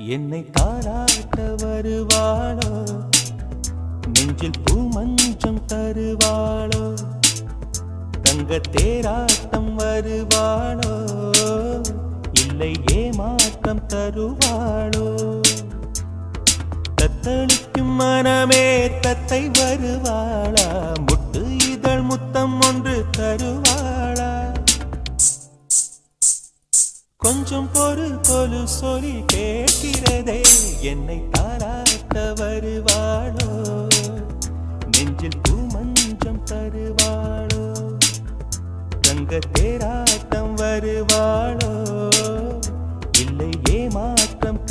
என்னை தாராட்ட வருவாளோ, நெஞ்சில் பூமஞ்சம் தருவாளோ, தங்க தேராட்டம் வருவாளோ, இல்லை ஏமாற்றம் தருவாளோ. தத்தளிக்கும் மனமே தத்தை வருவாளா, முட்டு இதழ் முத்தம் ஒன்று தருவாளா. கொஞ்சம் பொறு சொல்லி கேட்கிறதே, என்னை தாராட்ட வருவாளோ, நெஞ்சில் பூமஞ்சம் தருவாளோ, தங்க தேராட்டம் வருவாளோ, இல்லை ஏமாற்றம்